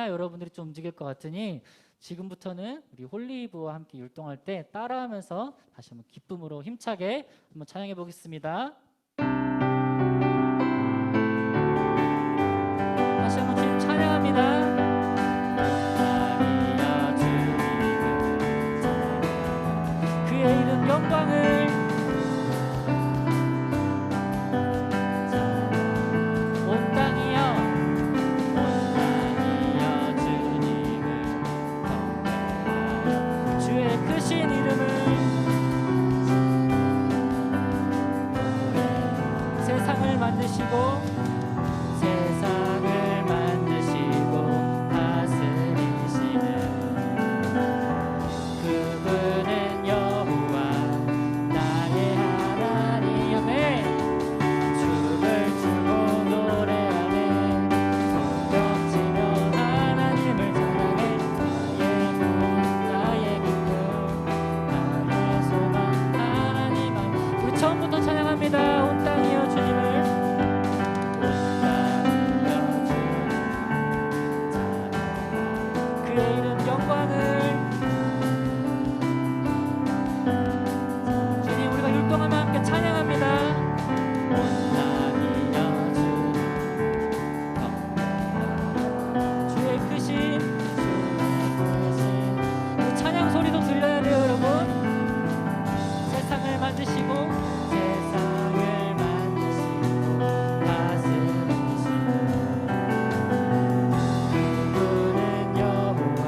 해야 여러분들이 좀 움직일 것 같으니 지금부터는 우리 홀리브와 함께 율동할 때 따라하면서 다시 한번 기쁨으로 힘차게 한번 찬양해 보겠습니다. 다시 한번 주님 찬양합니다. 그의 이름 영광을 온 땅이여 주님을 경배하여 주의 크신 이름을 세상을 만드시고 그분은 여호와 나의 하나님. 춤을 추고 노래하네 손뼉치며 하나님을 찬양해 나의 기쁨 나의 소망 하나님 안. 우리 처음부터 찬양합니다. 온 땅이여 주님을 그의 이름 영광을 주님 우리가 율동하며 함께 찬양합니다. 온 땅이여 주의 크신 그 찬양 소리도 들려야 돼요 여러분. 세상을 만드시고 세상을 만드시고 다스리시고 그분은 여호와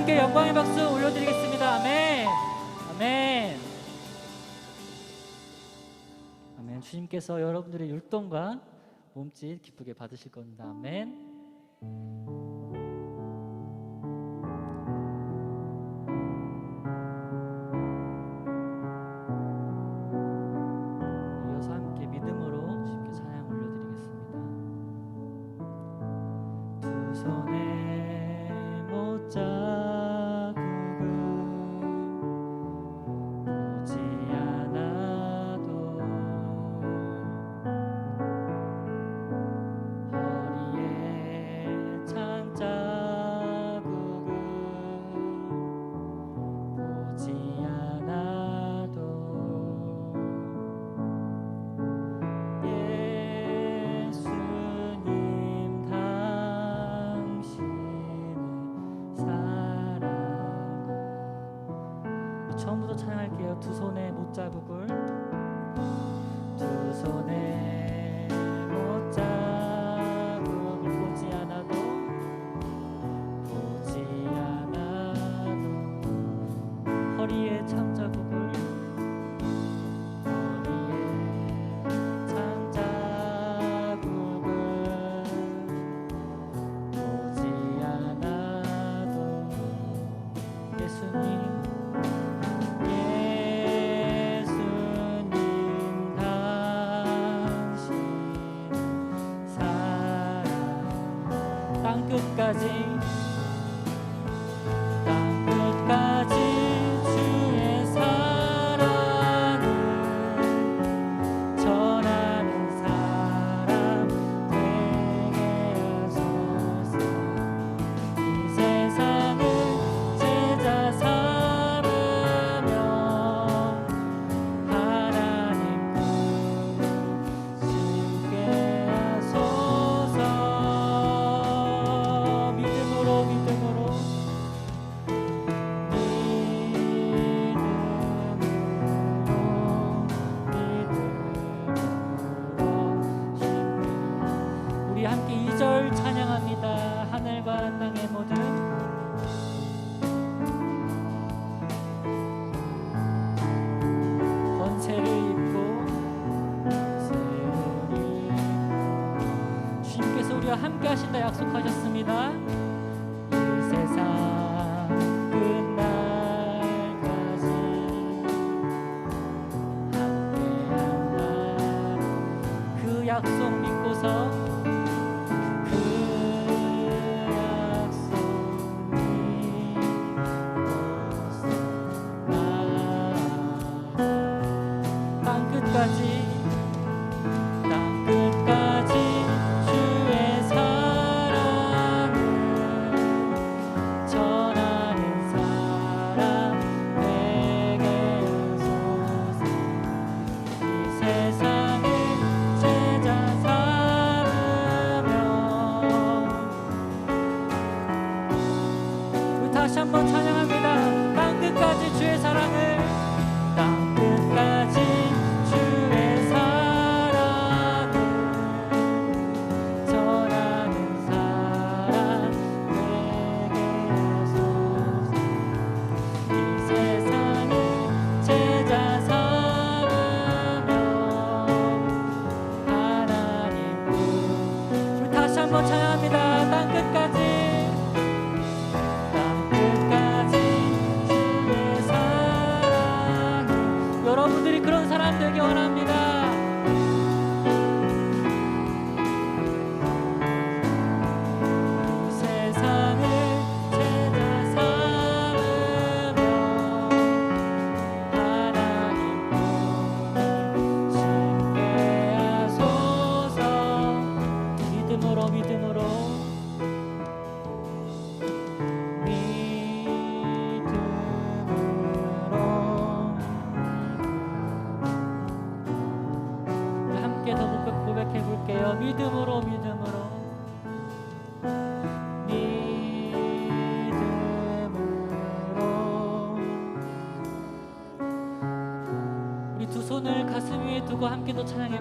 주님께 영광의 박수 올려드리겠습니다. 아멘. 아멘. 아멘. 주님께서 여러분들의 율동과 몸짓 기쁘게 받으실 겁니다. 아멘. 이어서 함께 믿음으로 주님께 찬양 올려드리겠습니다. 두 손에 못자국을 보지 않아도 허리에 찬 자국을 보지 않아도 예수님 당신을 사랑하. 처음부터 찬양할게요. 두 손에 못자국을, 두 손에 못자국을 보지 않아도 허리에 찬 자국을 보지 않아도 예수님 당신 사랑 땅끝까지 주의 사랑을 전하는 사람 되게 하소서. 이 세상을 제자 삼으며 하나님 부르시게 하소서. 믿음으로 우리 함께 2절 찬양합니다. 하늘과 땅의 모든 권세를 입고 주님께서 우리와 함께 하신다 약속하셨습니다. 이 세상 끝날까지 함께한다. 그 약속 믿고서 땅끝까지 주의 사랑을 전하는 사람 되게 하소서. 이 세상을 제자 삼으며 우리 다시 한번 찬양합니다. 땅끝까지 주의 사랑을 땅끝까지 주의 사랑을 전하는 사람 되게 하소서. 이 세상을 제자 삼으며 하나님 우리 다시 한번 찬양합니다. 땅끝까지 주의 사랑을 여러분들이 그런 사람 되기 원합니다. 이 세상을 제자 삼으며 하나님 부르시게 하소서. 믿음으로 우리 함께 더 고백해 볼게요. 믿음으로 우리 두 손을 가슴 위에 두고 함께 더 찬양해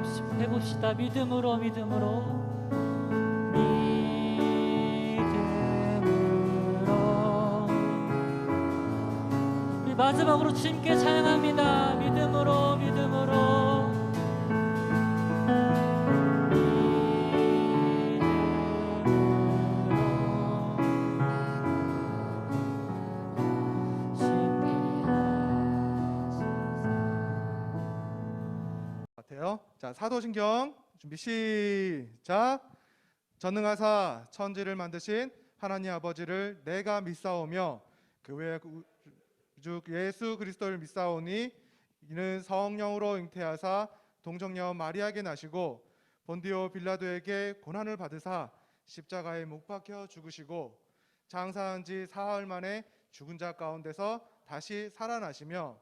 봅시다. 믿음으로 마지막으로 주님께 찬양합니다. 믿음으로 믿음으로. 같아요. 자, 사도신경 준비 시작. 전능하사 천지를 만드신 하나님 아버지를 내가 믿사오며 그 외에 주 예수 그리스도를 믿사오니 이는 성령으로 잉태하사 동정녀 마리아에게 나시고 본디오 빌라도에게 고난을 받으사 십자가에 못 박혀 죽으시고 장사한 지 사흘 만에 죽은 자 가운데서 다시 살아나시며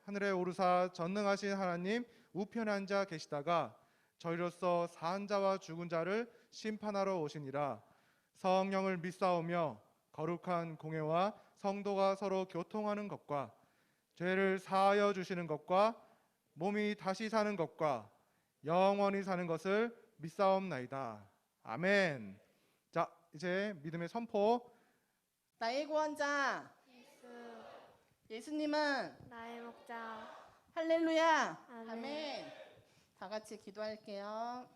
하늘에 오르사 전능하신 하나님 우편에 앉아 계시다가 저희로서 산 자와 죽은 자를 심판하러 오시니라. 성령을 믿사오며 거룩한 공회와 성도가 서로 교통하는 것과 죄를 사하여 주시는 것과 몸이 다시 사는 것과 영원히 사는 것을 믿사옵나이다. 아멘. 자, 이제 믿음의 선포. 나의 구원자 예수님은 나의 목자. 할렐루야. 아멘. 아멘. 다 같이 기도할게요.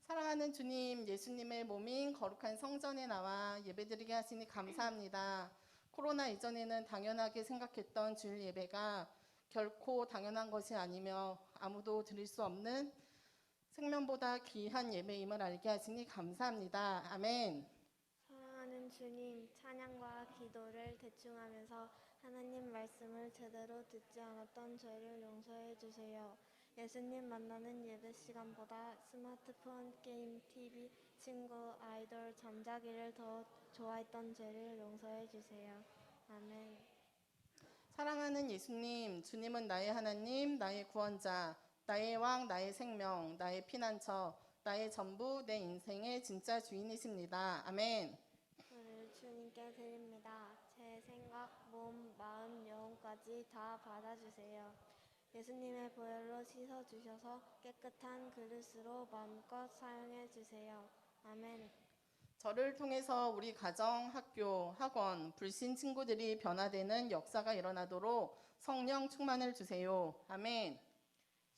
사랑하는 주님, 예수님의 몸인 거룩한 성전에 나와 예배드리게 하시니 감사합니다. 코로나 이전에는 당연하게 생각했던 주일 예배가 결코 당연한 것이 아니며 아무도 드릴 수 없는 생명보다 귀한 예배임을 알게 하시니 감사합니다. 아멘. 사랑하는 주님, 찬양과 기도를 대충하면서 하나님 말씀을 제대로 듣지 않았던 죄를 용서해 주세요. 예수님 만나는 예배 시간보다 스마트폰, 게임, TV, 친구, 아이돌, 잠자기를 더 좋아했던 죄를 용서해 주세요. 아멘. 사랑하는 예수님, 주님은 나의 하나님, 나의 구원자, 나의 왕, 나의 생명, 나의 피난처, 나의 전부, 내 인생의 진짜 주인이십니다. 아멘. 오늘 주님께 드립니다. 제 생각, 몸, 마음, 영혼까지 다 받아주세요. 예수님의 보혈로 씻어주셔서 깨끗한 그릇으로 마음껏 사용해주세요. 아멘. 저를 통해서 우리 가정, 학교, 학원, 불신 친구들이 변화되는 역사가 일어나도록 성령 충만을 주세요. 아멘.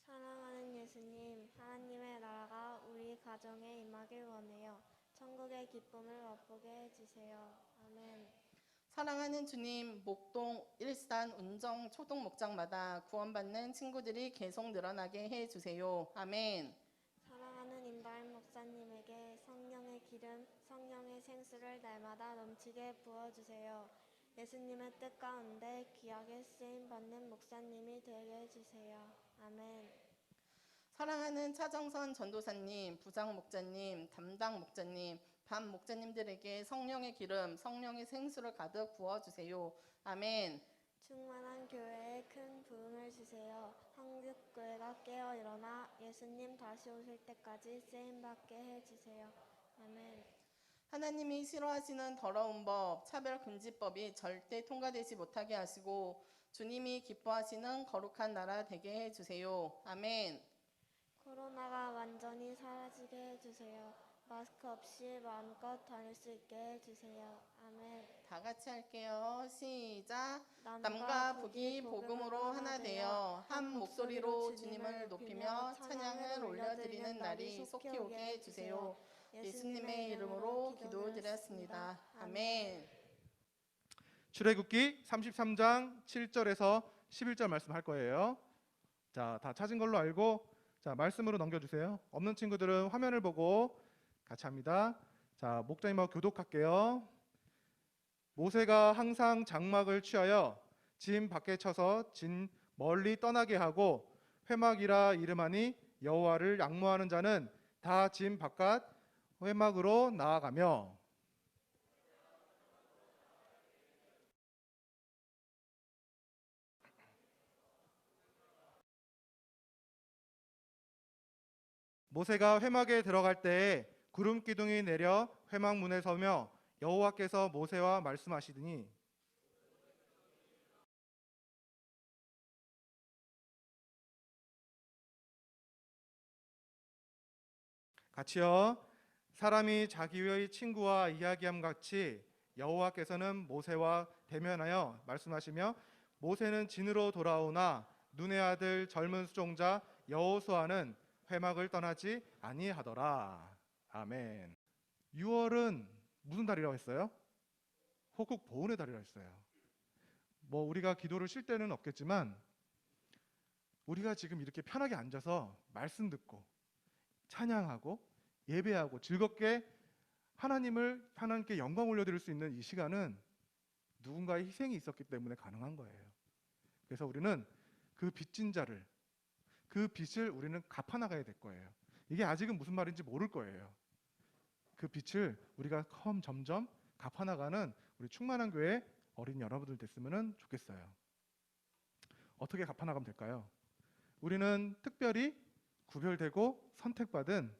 사랑하는 예수님, 하나님의 나라가 우리 가정에 임하길 원해요. 천국의 기쁨을 맛보게 해주세요. 아멘. 사랑하는 주님, 목동, 일산, 운정, 초동 목장마다 구원받는 친구들이 계속 늘어나게 해주세요. 아멘. 사랑하는 임다임 목사님에게 성령의 기름, 성령의 생수를 날마다 넘치게 부어주세요. 예수님의 뜻 가운데 귀하게 쓰임받는 목사님이 되게 해주세요. 아멘. 사랑하는 차정선 전도사님, 부장 목자님, 담당 목자님, 반 목자님들에게 성령의 기름, 성령의 생수를 가득 부어주세요. 아멘. 충만한 교회에 큰 부흥을 주세요. 한국교회가 깨어 일어나 예수님 다시 오실 때까지 쓰임받게 해주세요. 아멘. 하나님이 싫어하시는 더러운 법, 차별금지법이 절대 통과되지 못하게 하시고 주님이 기뻐하시는 거룩한 나라 되게 해주세요. 아멘. 코로나가 완전히 사라지게 해주세요. 마스크 없이 마음껏 다닐 수 있게 해주세요. 아멘. 다 같이 할게요. 시작. 남과 북이 복음으로 하나 되어 한 목소리로 주님을 높이며 찬양을 올려드리는 날이 속히 오게 해주세요. 예수님의 이름으로 기도드렸습니다. 아멘. 출애굽기 33장 7절에서 11절 말씀할 거예요. 자, 다 찾은 걸로 알고 자, 말씀으로 넘겨주세요. 없는 친구들은 화면을 보고 같이 합니다. 자, 목자님하고 교독할게요. 모세가 항상 장막을 취하여 진 밖에 쳐서 진 멀리 떠나게 하고 회막이라 이름하니 여호와를 앙모하는 자는 다 진 바깥 회막으로 나아가며. 모세가 회막에 들어갈 때에 구름 기둥이 내려 회막 문에 서며 여호와께서 모세와 말씀하시더니 같이요. 사람이 자기의 친구와 이야기함 같이 여호와께서는 모세와 대면하여 말씀하시며 모세는 진으로 돌아오나 눈의 아들 젊은 수종자 여호수아는 회막을 떠나지 아니하더라. 아멘. 6월은 무슨 달이라고 했어요? 호국 보훈의 달이라고 했어요. 뭐 우리가 기도를 쉴 때는 없겠지만 우리가 지금 이렇게 편하게 앉아서 말씀 듣고 찬양하고 예배하고 즐겁게 하나님께 영광 올려드릴 수 있는 이 시간은 누군가의 희생이 있었기 때문에 가능한 거예요. 그래서 우리는 그 빚진 자를, 그 빚을 우리는 갚아나가야 될 거예요. 이게 아직은 무슨 말인지 모를 거예요. 그 빚을 우리가 점점 갚아나가는 우리 충만한 교회 어린 여러분들 됐으면 좋겠어요. 어떻게 갚아나가면 될까요? 우리는 특별히 구별되고 선택받은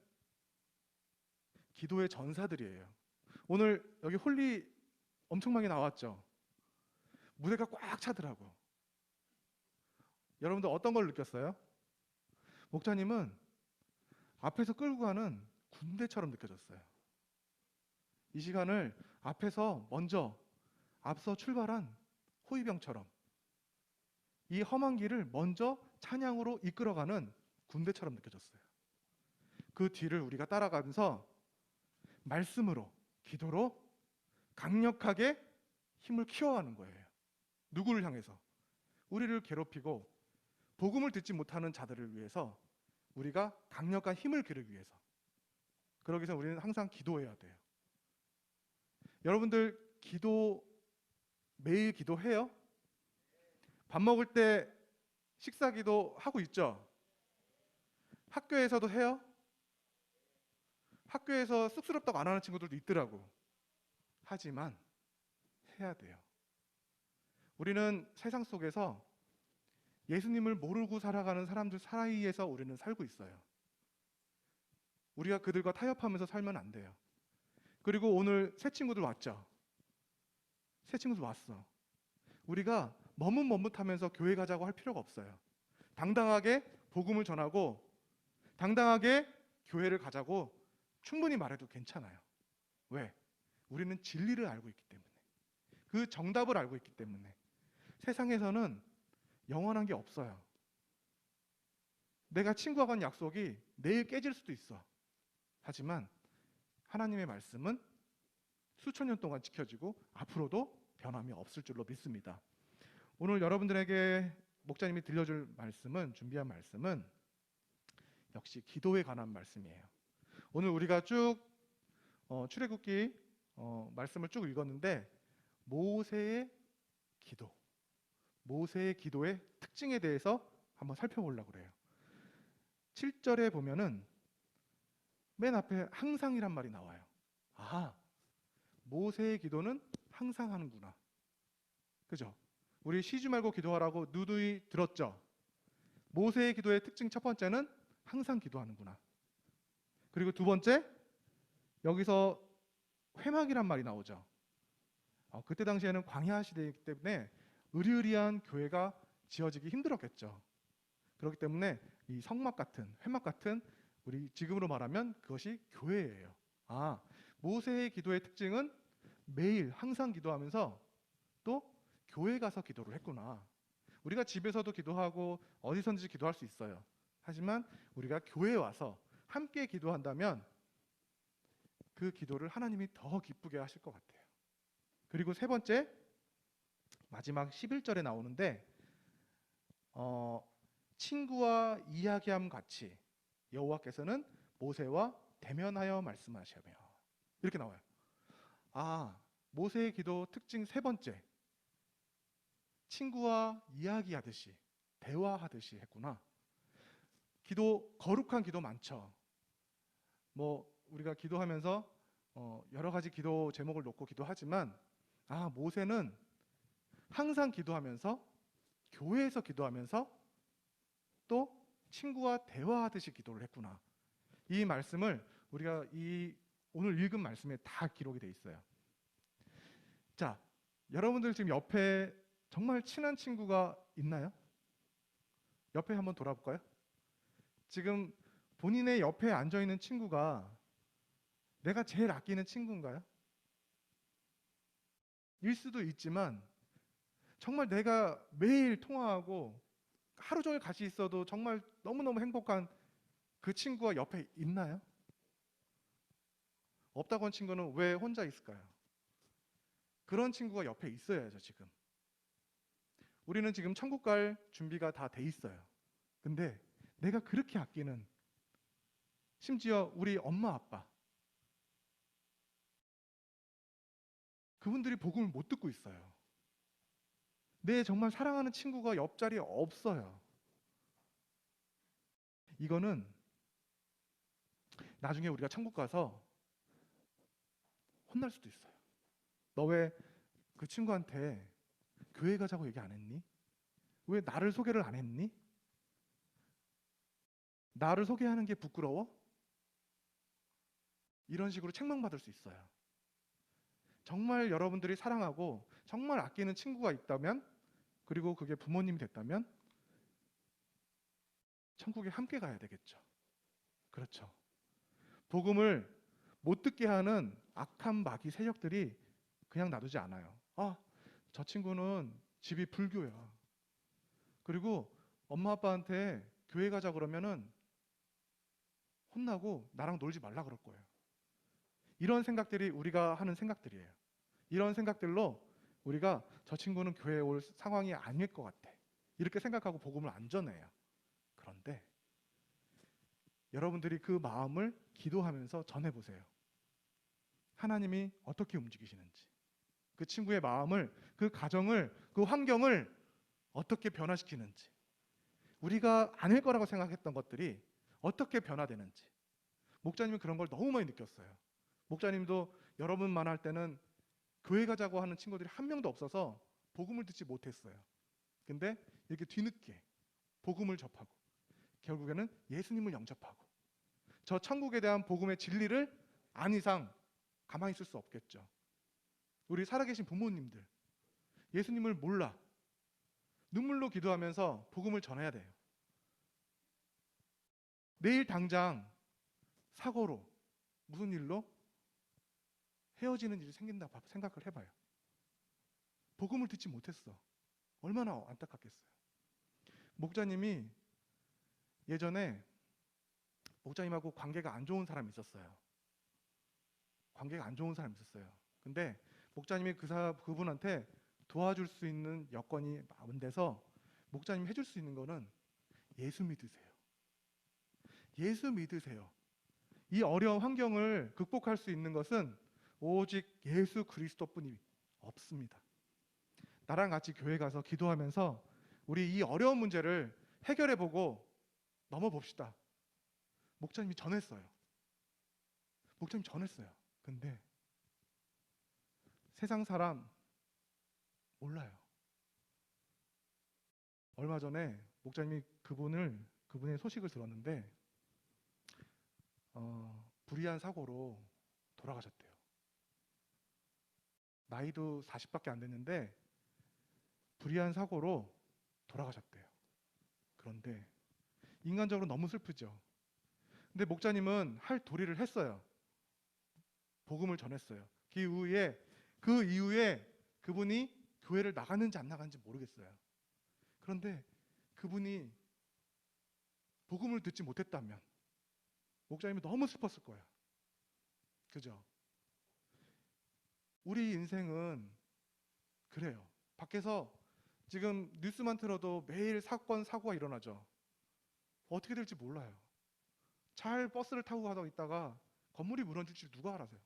기도의 전사들이에요. 오늘 여기 홀리 엄청 많이 나왔죠. 무대가 꽉 차더라고. 여러분들 어떤 걸 느꼈어요? 목자님은 앞에서 끌고 가는 군대처럼 느껴졌어요. 이 시간을 앞에서 먼저 앞서 출발한 호위병처럼 이 험한 길을 먼저 찬양으로 이끌어가는 군대처럼 느껴졌어요. 그 뒤를 우리가 따라가면서 말씀으로, 기도로 강력하게 힘을 키워가는 거예요. 누구를 향해서? 우리를 괴롭히고 복음을 듣지 못하는 자들을 위해서 우리가 강력한 힘을 기르기 위해서. 그러기 위해서 우리는 항상 기도해야 돼요. 여러분들 매일 기도해요? 밥 먹을 때 식사 기도 하고 있죠? 학교에서도 해요? 학교에서 쑥스럽다고 안 하는 친구들도 있더라고. 하지만 해야 돼요. 우리는 세상 속에서 예수님을 모르고 살아가는 사람들 사이에서 우리는 살고 있어요. 우리가 그들과 타협하면서 살면 안 돼요. 그리고 오늘 새 친구들 왔죠? 새 친구들 왔어. 우리가 머뭇머뭇하면서 교회 가자고 할 필요가 없어요. 당당하게 복음을 전하고 당당하게 교회를 가자고 충분히 말해도 괜찮아요. 왜? 우리는 진리를 알고 있기 때문에. 그 정답을 알고 있기 때문에. 세상에서는 영원한 게 없어요. 내가 친구와 간 약속이 내일 깨질 수도 있어. 하지만 하나님의 말씀은 수천 년 동안 지켜지고 앞으로도 변함이 없을 줄로 믿습니다. 오늘 여러분들에게 목자님이 들려줄 준비한 말씀은 역시 기도에 관한 말씀이에요. 오늘 우리가 쭉 출애굽기 말씀을 쭉 읽었는데 모세의 기도의 특징에 대해서 한번 살펴보려고 그래요. 7절에 보면은 맨 앞에 항상이란 말이 나와요. 모세의 기도는 항상 하는구나. 그죠? 우리 쉬지 말고 기도하라고 누누이 들었죠? 모세의 기도의 특징 첫 번째는 항상 기도하는구나. 그리고 두 번째, 여기서 회막이란 말이 나오죠. 그때 당시에는 광야 시대이기 때문에 으리으리한 교회가 지어지기 힘들었겠죠. 그렇기 때문에 이 성막 같은, 회막 같은 우리 지금으로 말하면 그것이 교회예요. 모세의 기도의 특징은 매일 항상 기도하면서 또 교회 가서 기도를 했구나. 우리가 집에서도 기도하고 어디선지 기도할 수 있어요. 하지만 우리가 교회에 와서 함께 기도한다면 그 기도를 하나님이 더 기쁘게 하실 것 같아요. 그리고 세 번째, 마지막 11절에 나오는데 친구와 이야기함 같이 여호와께서는 모세와 대면하여 말씀하시며 이렇게 나와요. 모세의 기도 특징 세 번째, 친구와 이야기하듯이 대화하듯이 했구나. 거룩한 기도 많죠. 우리가 기도하면서 여러 가지 기도 제목을 놓고 기도하지만 모세는 항상 기도하면서 교회에서 기도하면서 또 친구와 대화하듯이 기도를 했구나. 이 말씀을 우리가 오늘 읽은 말씀에 다 기록이 돼 있어요. 자, 여러분들 지금 옆에 정말 친한 친구가 있나요? 옆에 한번 돌아볼까요? 지금 본인의 옆에 앉아 있는 친구가 내가 제일 아끼는 친구인가요? 일 수도 있지만 정말 내가 매일 통화하고 하루 종일 같이 있어도 정말 너무너무 행복한 그 친구가 옆에 있나요? 없다고 한 친구는 왜 혼자 있을까요? 그런 친구가 옆에 있어야죠. 지금 우리는 지금 천국 갈 준비가 다 돼 있어요. 근데 내가 그렇게 아끼는, 심지어 우리 엄마 아빠, 그분들이 복음을 못 듣고 있어요. 내 정말 사랑하는 친구가 옆자리에 없어요. 이거는 나중에 우리가 천국 가서 혼날 수도 있어요. 너 왜 그 친구한테 교회 가자고 얘기 안 했니? 왜 나를 소개를 안 했니? 나를 소개하는 게 부끄러워? 이런 식으로 책망받을 수 있어요. 정말 여러분들이 사랑하고 정말 아끼는 친구가 있다면, 그리고 그게 부모님이 됐다면 천국에 함께 가야 되겠죠. 그렇죠. 복음을 못 듣게 하는 악한 마귀 세력들이 그냥 놔두지 않아요. 저 친구는 집이 불교야. 그리고 엄마 아빠한테 교회 가자 그러면은 혼나고 나랑 놀지 말라 그럴 거예요. 이런 생각들이 우리가 하는 생각들이에요. 이런 생각들로 우리가 저 친구는 교회에 올 상황이 아닐 것 같아, 이렇게 생각하고 복음을 안 전해요. 그런데 여러분들이 그 마음을 기도하면서 전해보세요. 하나님이 어떻게 움직이시는지, 그 친구의 마음을, 그 가정을, 그 환경을 어떻게 변화시키는지, 우리가 아닐 거라고 생각했던 것들이 어떻게 변화되는지. 목자님은 그런 걸 너무 많이 느꼈어요. 목자님도 여러분 만날 때는 교회 가자고 하는 친구들이 한 명도 없어서 복음을 듣지 못했어요. 근데 이렇게 뒤늦게 복음을 접하고 결국에는 예수님을 영접하고, 저 천국에 대한 복음의 진리를 안 이상 가만히 있을 수 없겠죠. 우리 살아계신 부모님들, 예수님을 몰라 눈물로 기도하면서 복음을 전해야 돼요. 내일 당장 사고로, 무슨 일로 헤어지는 일이 생긴다 생각을 해봐요. 복음을 듣지 못했어. 얼마나 안타깝겠어요. 목자님이 예전에 목자님하고 관계가 안 좋은 사람이 있었어요. 근데 목자님이 그분한테 도와줄 수 있는 여건이 안 돼서 목자님이 해줄 수 있는 거는 예수 믿으세요. 예수 믿으세요. 이 어려운 환경을 극복할 수 있는 것은 오직 예수 그리스도뿐이 없습니다. 나랑 같이 교회 가서 기도하면서 우리 이 어려운 문제를 해결해보고 넘어봅시다. 목자님이 전했어요. 근데 세상 사람 몰라요. 얼마 전에 목자님이 그분의 소식을 들었는데 불의한 사고로 돌아가셨대요. 나이도 40밖에 안 됐는데 불의한 사고로 돌아가셨대요. 그런데 인간적으로 너무 슬프죠. 근데 목자님은 할 도리를 했어요. 복음을 전했어요. 그 이후에 그분이 교회를 나갔는지 안 나갔는지 모르겠어요. 그런데 그분이 복음을 듣지 못했다면 목자님이 너무 슬펐을 거예요. 그죠? 우리 인생은 그래요. 밖에서 지금 뉴스만 틀어도 매일 사건, 사고가 일어나죠. 어떻게 될지 몰라요. 잘 버스를 타고 가다 있다가 건물이 무너질지 누가 알아서요.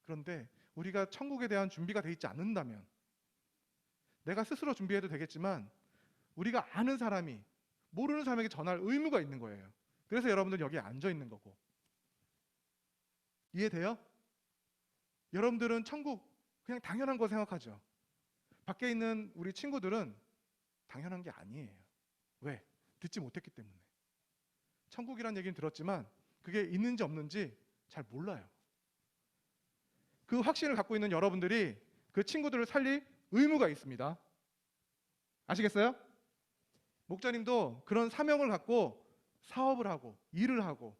그런데 우리가 천국에 대한 준비가 돼 있지 않는다면, 내가 스스로 준비해도 되겠지만 우리가 아는 사람이 모르는 사람에게 전할 의무가 있는 거예요. 그래서 여러분들 여기에 앉아 있는 거고. 이해돼요? 여러분들은 천국 그냥 당연한 거 생각하죠. 밖에 있는 우리 친구들은 당연한 게 아니에요. 왜? 듣지 못했기 때문에. 천국이란 얘기는 들었지만 그게 있는지 없는지 잘 몰라요. 그 확신을 갖고 있는 여러분들이 그 친구들을 살릴 의무가 있습니다. 아시겠어요? 목자님도 그런 사명을 갖고 사업을 하고 일을 하고,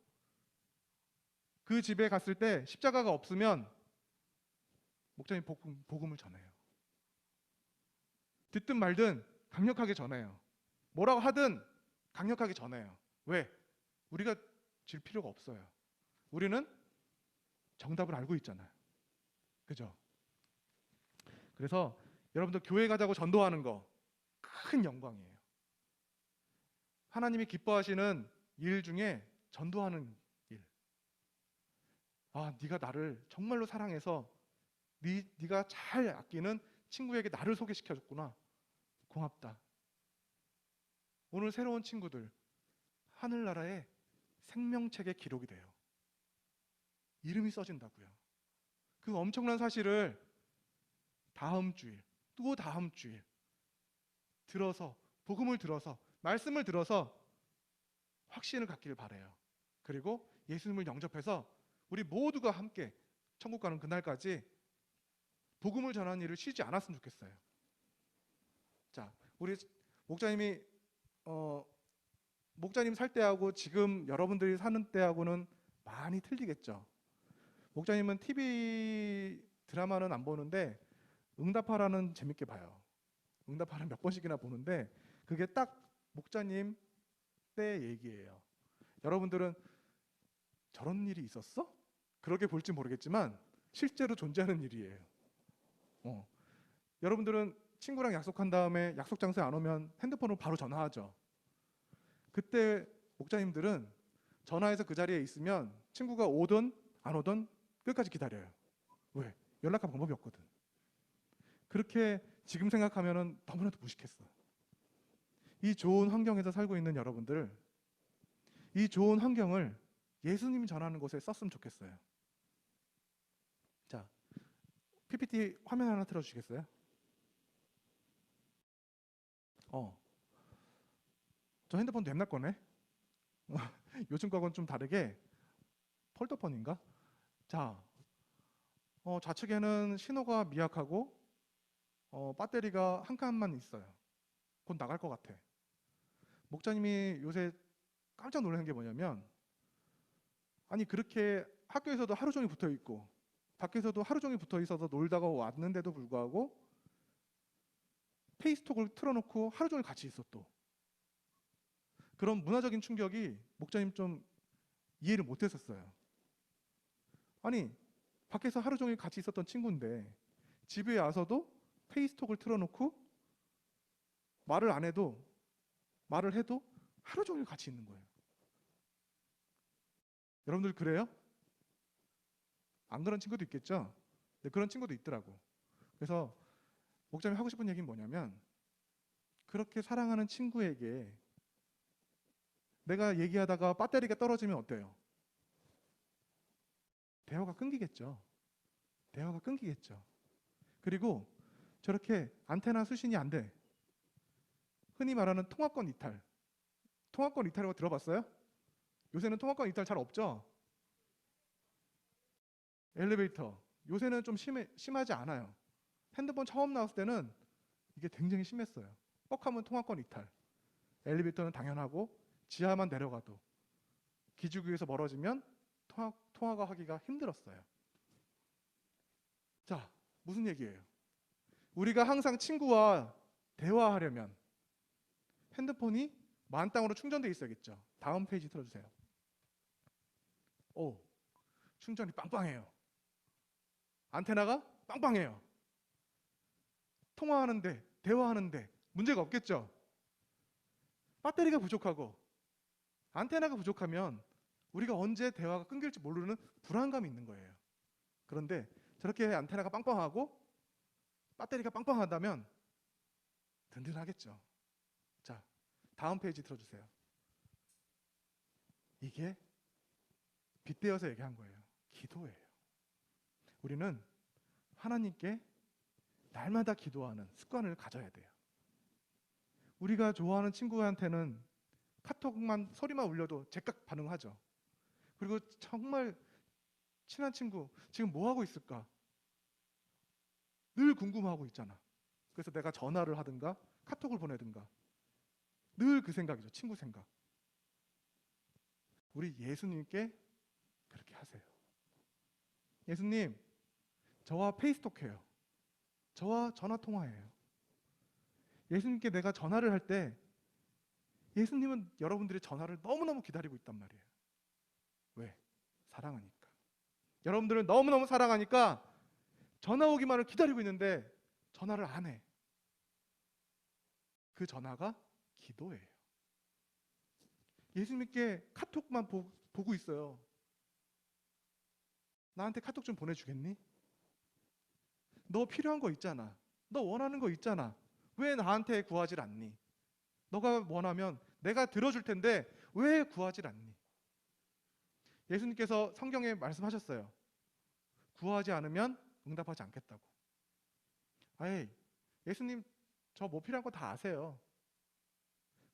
그 집에 갔을 때 십자가가 없으면 목자님 복음을 전해요. 듣든 말든 강력하게 전해요. 뭐라고 하든 강력하게 전해요. 왜? 우리가 질 필요가 없어요. 우리는 정답을 알고 있잖아요. 그죠? 그래서 여러분들 교회 가자고 전도하는 거 큰 영광이에요. 하나님이 기뻐하시는 일 중에 전도하는 일. 아, 네가 나를 정말로 사랑해서 네가 잘 아끼는 친구에게 나를 소개시켜줬구나. 고맙다. 오늘 새로운 친구들 하늘나라의 생명책에 기록이 돼요. 이름이 써진다고요. 그 엄청난 사실을 다음 주일, 또 다음 주일 들어서, 복음을 들어서, 말씀을 들어서 확신을 갖기를 바라요. 그리고 예수님을 영접해서 우리 모두가 함께 천국 가는 그날까지 복음을 전하는 일을 쉬지 않았으면 좋겠어요. 자, 우리 목자님이 목자님 살 때하고 지금 여러분들이 사는 때하고는 많이 틀리겠죠. 목자님은 TV 드라마는 안 보는데 응답하라는 재밌게 봐요. 응답하라 몇 번씩이나 보는데 그게 딱 목자님 때 얘기예요. 여러분들은 저런 일이 있었어? 그렇게 볼지 모르겠지만 실제로 존재하는 일이에요. 여러분들은 친구랑 약속한 다음에 약속 장소에 안 오면 핸드폰으로 바로 전화하죠. 그때 목자님들은 전화해서 그 자리에 있으면 친구가 오든 안 오든 끝까지 기다려요. 왜? 연락할 방법이 없거든. 그렇게 지금 생각하면 너무나도 무식했어. 이 좋은 환경에서 살고 있는 여러분들, 이 좋은 환경을 예수님이 전하는 곳에 썼으면 좋겠어요. 자, PPT 화면 하나 틀어주시겠어요? 저 핸드폰도 옛날 거네. 요즘 거하고는 좀 다르게 폴더폰인가? 자, 좌측에는 신호가 미약하고 배터리가 한 칸만 있어요. 곧 나갈 것 같아. 목자님이 요새 깜짝 놀라는 게 뭐냐면, 아니 그렇게 학교에서도 하루 종일 붙어 있고 밖에서도 하루 종일 붙어 있어서 놀다가 왔는데도 불구하고 페이스톡을 틀어놓고 하루 종일 같이 있어 또. 그런 문화적인 충격이 목자님 좀 이해를 못했었어요. 아니 밖에서 하루 종일 같이 있었던 친구인데 집에 와서도 페이스톡을 틀어놓고 말을 해도 하루 종일 같이 있는 거예요. 여러분들 그래요? 안 그런 친구도 있겠죠? 네, 그런 친구도 있더라고. 그래서 목자님이 하고 싶은 얘기는 뭐냐면, 그렇게 사랑하는 친구에게 내가 얘기하다가 배터리가 떨어지면 어때요? 대화가 끊기겠죠. 대화가 끊기겠죠. 그리고 저렇게 안테나 수신이 안 돼. 흔히 말하는 통화권 이탈. 통화권 이탈이라고 들어봤어요? 요새는 통화권 이탈 잘 없죠? 엘리베이터. 요새는 좀 심하지 않아요. 핸드폰 처음 나왔을 때는 이게 굉장히 심했어요. 뻑하면 통화권 이탈. 엘리베이터는 당연하고 지하만 내려가도 기지국에서 멀어지면 통화가 하기가 힘들었어요. 자, 무슨 얘기예요? 우리가 항상 친구와 대화하려면 핸드폰이 만땅으로 충전되어 있어야겠죠. 다음 페이지 틀어주세요. 오, 충전이 빵빵해요. 안테나가 빵빵해요. 통화하는데, 대화하는데 문제가 없겠죠. 배터리가 부족하고 안테나가 부족하면 우리가 언제 대화가 끊길지 모르는 불안감이 있는 거예요. 그런데 저렇게 안테나가 빵빵하고 배터리가 빵빵하다면 든든하겠죠. 자, 다음 페이지 틀어주세요. 이게 빗대어서 얘기한 거예요. 기도예요. 우리는 하나님께 날마다 기도하는 습관을 가져야 돼요. 우리가 좋아하는 친구한테는 카톡만 소리만 울려도 제깍 반응하죠. 그리고 정말 친한 친구 지금 뭐 하고 있을까? 늘 궁금하고 있잖아. 그래서 내가 전화를 하든가 카톡을 보내든가 늘 그 생각이죠. 친구 생각. 우리 예수님께 그렇게 하세요. 예수님, 저와 페이스톡해요. 저와 전화 통화해요. 예수님께 내가 전화를 할 때 예수님은 여러분들의 전화를 너무너무 기다리고 있단 말이에요. 왜? 사랑하니까. 여러분들을 너무너무 사랑하니까 전화 오기만을 기다리고 있는데 전화를 안 해. 그 전화가 기도예요. 예수님께 카톡만 보고 있어요. 나한테 카톡 좀 보내주겠니? 너 필요한 거 있잖아. 너 원하는 거 있잖아. 왜 나한테 구하질 않니? 너가 원하면 내가 들어줄 텐데 왜 구하질 않니? 예수님께서 성경에 말씀하셨어요. 구하지 않으면 응답하지 않겠다고. 아이, 예수님 저 뭐 필요한 거 다 아세요.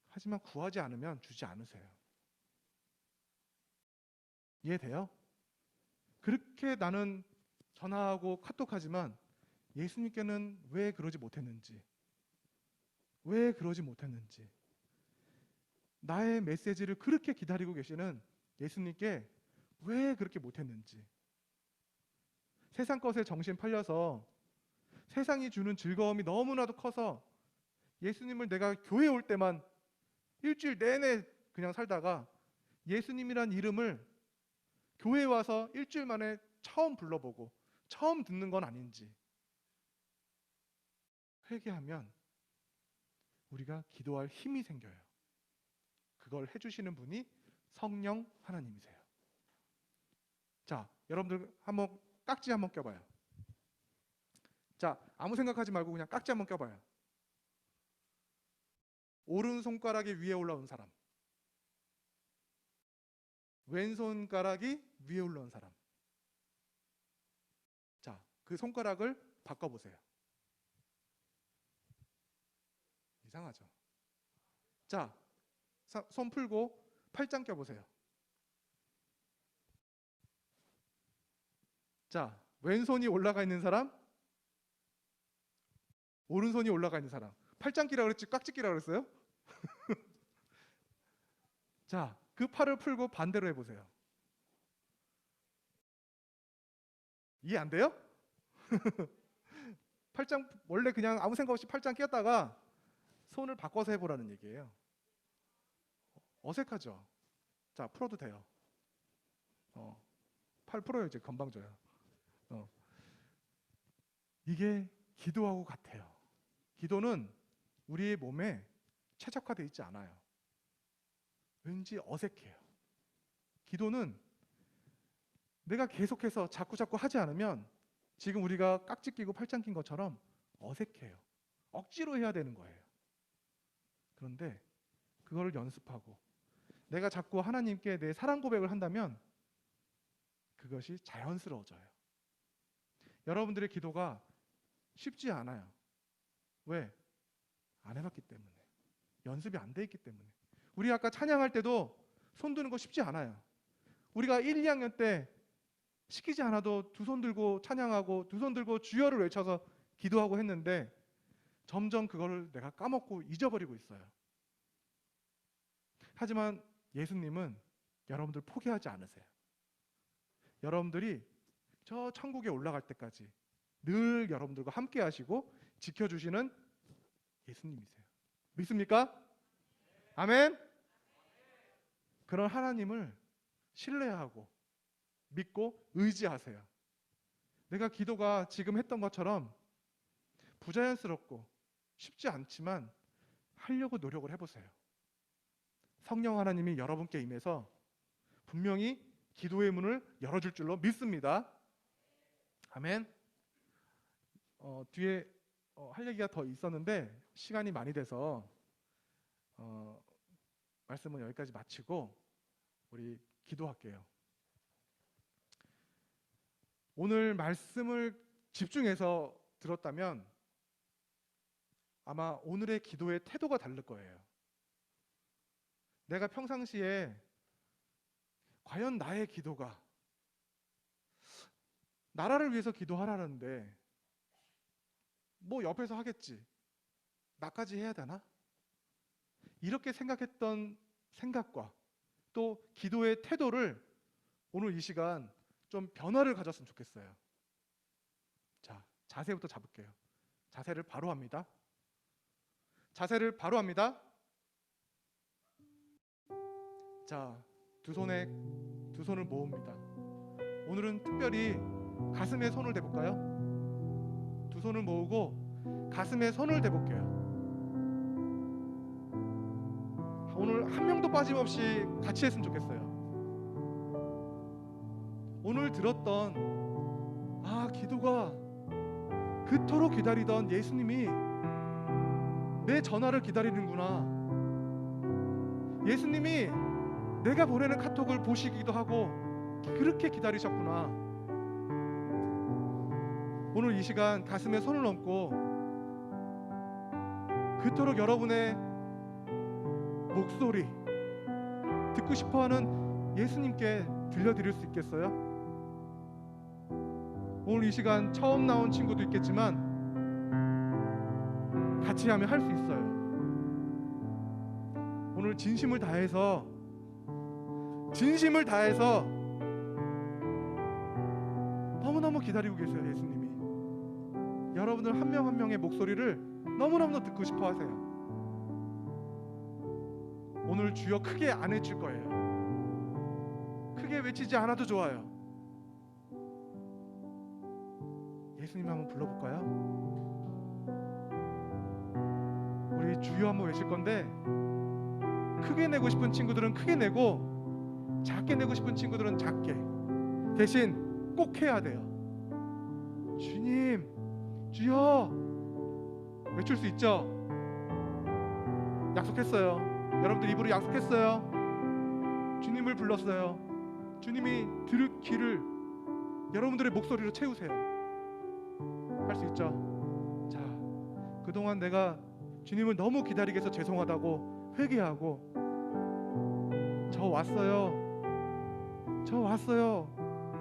하지만 구하지 않으면 주지 않으세요. 이해돼요? 그렇게 나는 전화하고 카톡하지만 예수님께는 왜 그러지 못했는지, 왜 그러지 못했는지, 나의 메시지를 그렇게 기다리고 계시는 예수님께 왜 그렇게 못했는지, 세상 것에 정신 팔려서 세상이 주는 즐거움이 너무나도 커서 예수님을 내가 교회 올 때만 일주일 내내 그냥 살다가 예수님이란 이름을 교회에 와서 일주일 만에 처음 불러보고 처음 듣는 건 아닌지 회개하면 우리가 기도할 힘이 생겨요. 그걸 해주시는 분이 성령 하나님이세요. 자, 여러분들 한번 깍지 한번 껴봐요. 자, 아무 생각하지 말고 그냥 깍지 한번 껴봐요. 오른손가락이 위에 올라온 사람, 왼손가락이 위에 올라온 사람. 자, 그 손가락을 바꿔보세요. 이상하죠? 자, 손 풀고 팔짱 껴보세요. 자, 왼손이 올라가 있는 사람, 오른손이 올라가 있는 사람. 팔짱 끼라 그랬지 깍지 끼라 그랬어요? 자, 그 팔을 풀고 반대로 해보세요. 이해 안 돼요? 팔짱 원래 그냥 아무 생각 없이 팔짱 끼었다가 손을 바꿔서 해보라는 얘기예요. 어색하죠? 자, 풀어도 돼요. 팔 풀어요. 이제 건방져요. 이게 기도하고 같아요. 기도는 우리의 몸에 최적화되어 있지 않아요. 왠지 어색해요. 기도는 내가 계속해서 자꾸 하지 않으면 지금 우리가 깍지 끼고 팔짱 낀 것처럼 어색해요. 억지로 해야 되는 거예요. 그런데 그거를 연습하고 내가 자꾸 하나님께 내 사랑 고백을 한다면 그것이 자연스러워져요. 여러분들의 기도가 쉽지 않아요. 왜? 안 해봤기 때문에. 연습이 안 돼 있기 때문에. 우리 아까 찬양할 때도 손 드는 거 쉽지 않아요. 우리가 1, 2학년 때 시키지 않아도 두 손 들고 찬양하고 두 손 들고 주여를 외쳐서 기도하고 했는데 점점 그거를 내가 까먹고 잊어버리고 있어요. 하지만 예수님은 여러분들 포기하지 않으세요. 여러분들이 저 천국에 올라갈 때까지 늘 여러분들과 함께 하시고 지켜주시는 예수님이세요. 믿습니까? 아멘? 그런 하나님을 신뢰하고 믿고 의지하세요. 내가 기도가 지금 했던 것처럼 부자연스럽고 쉽지 않지만 하려고 노력을 해보세요. 성령 하나님이 여러분께 임해서 분명히 기도의 문을 열어줄 줄로 믿습니다. 아멘. 뒤에 할 얘기가 더 있었는데 시간이 많이 돼서 말씀은 여기까지 마치고 우리 기도할게요. 오늘 말씀을 집중해서 들었다면 아마 오늘의 기도의 태도가 다를 거예요. 내가 평상시에 과연 나의 기도가 나라를 위해서 기도하라는데 뭐 옆에서 하겠지. 나까지 해야 되나? 이렇게 생각했던 생각과 또 기도의 태도를 오늘 이 시간 좀 변화를 가졌으면 좋겠어요. 자, 자세부터 잡을게요. 자세를 바로 합니다. 자세를 바로 합니다. 자, 두 손을 모읍니다. 오늘은 특별히 가슴에 손을 대볼까요? 두 손을 모으고 가슴에 손을 대볼게요. 오늘 한 명도 빠짐없이 같이 했으면 좋겠어요. 오늘 들었던 기도가 그토록 기다리던 예수님이 내 전화를 기다리는구나. 예수님이 내가 보내는 카톡을 보시기도 하고 그렇게 기다리셨구나. 오늘 이 시간 가슴에 손을 얹고 그토록 여러분의 목소리 듣고 싶어하는 예수님께 들려드릴 수 있겠어요? 오늘 이 시간 처음 나온 친구도 있겠지만 같이 하면 할 수 있어요. 오늘 진심을 다해서 너무너무 기다리고 계세요. 예수님이 여러분들 한 명 한 명의 목소리를 너무너무 듣고 싶어 하세요. 오늘 주여 크게 안 외칠 거예요. 크게 외치지 않아도 좋아요. 예수님 한번 불러볼까요? 우리 주여 한번 외칠 건데 크게 내고 싶은 친구들은 크게 내고 작게 내고 싶은 친구들은 작게, 대신 꼭 해야 돼요. 주님, 주여 외칠 수 있죠? 약속했어요. 여러분들 입으로 약속했어요. 주님을 불렀어요. 주님이 들을 귀를 여러분들의 목소리로 채우세요. 할 수 있죠? 자, 그동안 내가 주님을 너무 기다리게 해서 죄송하다고 회개하고 저 왔어요.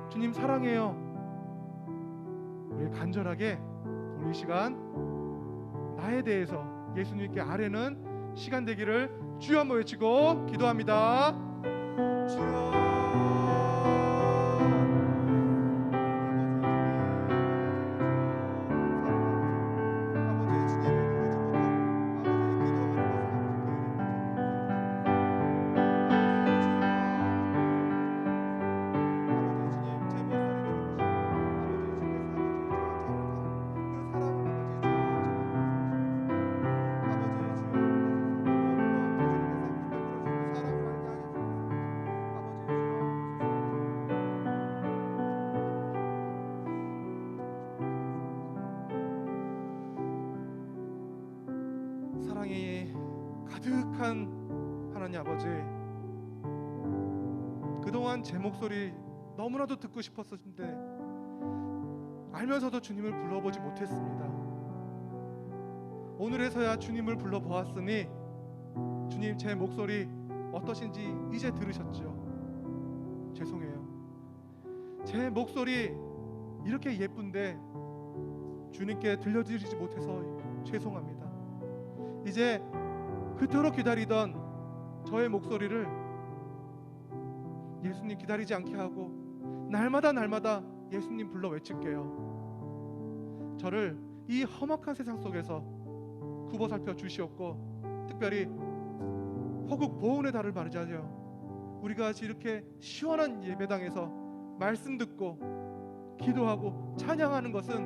주님 사랑해요. 우리 간절하게 오늘 이 시간 나에 대해서 예수님께 아뢰는 시간 되기를 주여 한번 외치고 기도합니다. 주여 사랑이 가득한 하나님 아버지, 그동안 제 목소리 너무나도 듣고 싶었었는데 알면서도 주님을 불러보지 못했습니다. 오늘에서야 주님을 불러보았으니 주님 제 목소리 어떠신지 이제 들으셨죠? 죄송해요. 제 목소리 이렇게 예쁜데 주님께 들려드리지 못해서 죄송합니다. 이제 그토록 기다리던 저의 목소리를 예수님 기다리지 않게 하고 날마다 예수님 불러 외칠게요. 저를 이 험악한 세상 속에서 굽어 살펴 주시옵고 특별히 호국 보훈의 달을 맞이하여 우리가 이렇게 시원한 예배당에서 말씀 듣고 기도하고 찬양하는 것은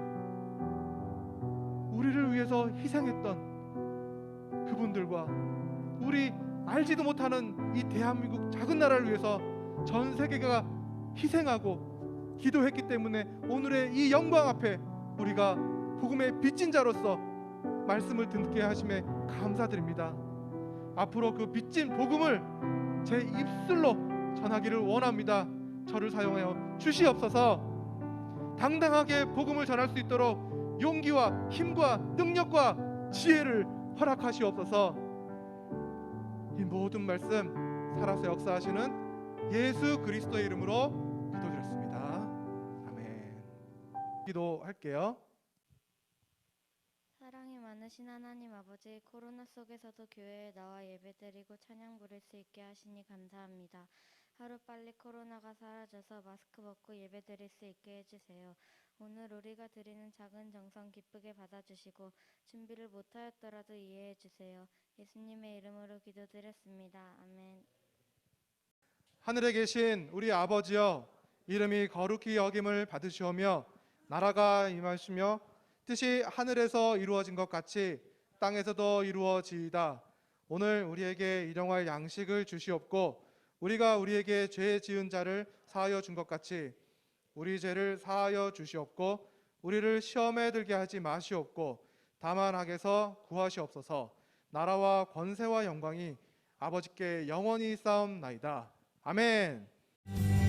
우리를 위해서 희생했던 그분들과 우리 알지도 못하는 이 대한민국 작은 나라를 위해서 전 세계가 희생하고 기도했기 때문에 오늘의 이 영광 앞에 우리가 복음의 빚진 자로서 말씀을 듣게 하심에 감사드립니다. 앞으로 그 빚진 복음을 제 입술로 전하기를 원합니다. 저를 사용하여 주시옵소서. 당당하게 복음을 전할 수 있도록 용기와 힘과 능력과 지혜를 허락하시옵소서. 이 모든 말씀 살아서 역사하시는 예수 그리스도의 이름으로 기도드렸습니다. 아멘. 기도할게요. 사랑이 많으신 하나님 아버지, 코로나 속에서도 교회에 나와 예배드리고 찬양 부를 수 있게 하시니 감사합니다. 하루빨리 코로나가 사라져서 마스크 벗고 예배드릴 수 있게 해주세요. 오늘 우리가 드리는 작은 정성 기쁘게 받아주시고 준비를 못하였더라도 이해해 주세요. 예수님의 이름으로 기도드렸습니다. 아멘. 하늘에 계신 우리 아버지여, 이름이 거룩히 여김을 받으시오며 나라가 임하시며 뜻이 하늘에서 이루어진 것 같이 땅에서도 이루어지이다. 오늘 우리에게 일용할 양식을 주시옵고 우리가 우리에게 죄 지은 자를 사하여 준 것 같이 우리 죄를 사하여 주시옵고 우리를 시험에 들게 하지 마시옵고 다만 악에서 구하시옵소서. 나라와 권세와 영광이 아버지께 영원히 쌓옵나이다. 아멘.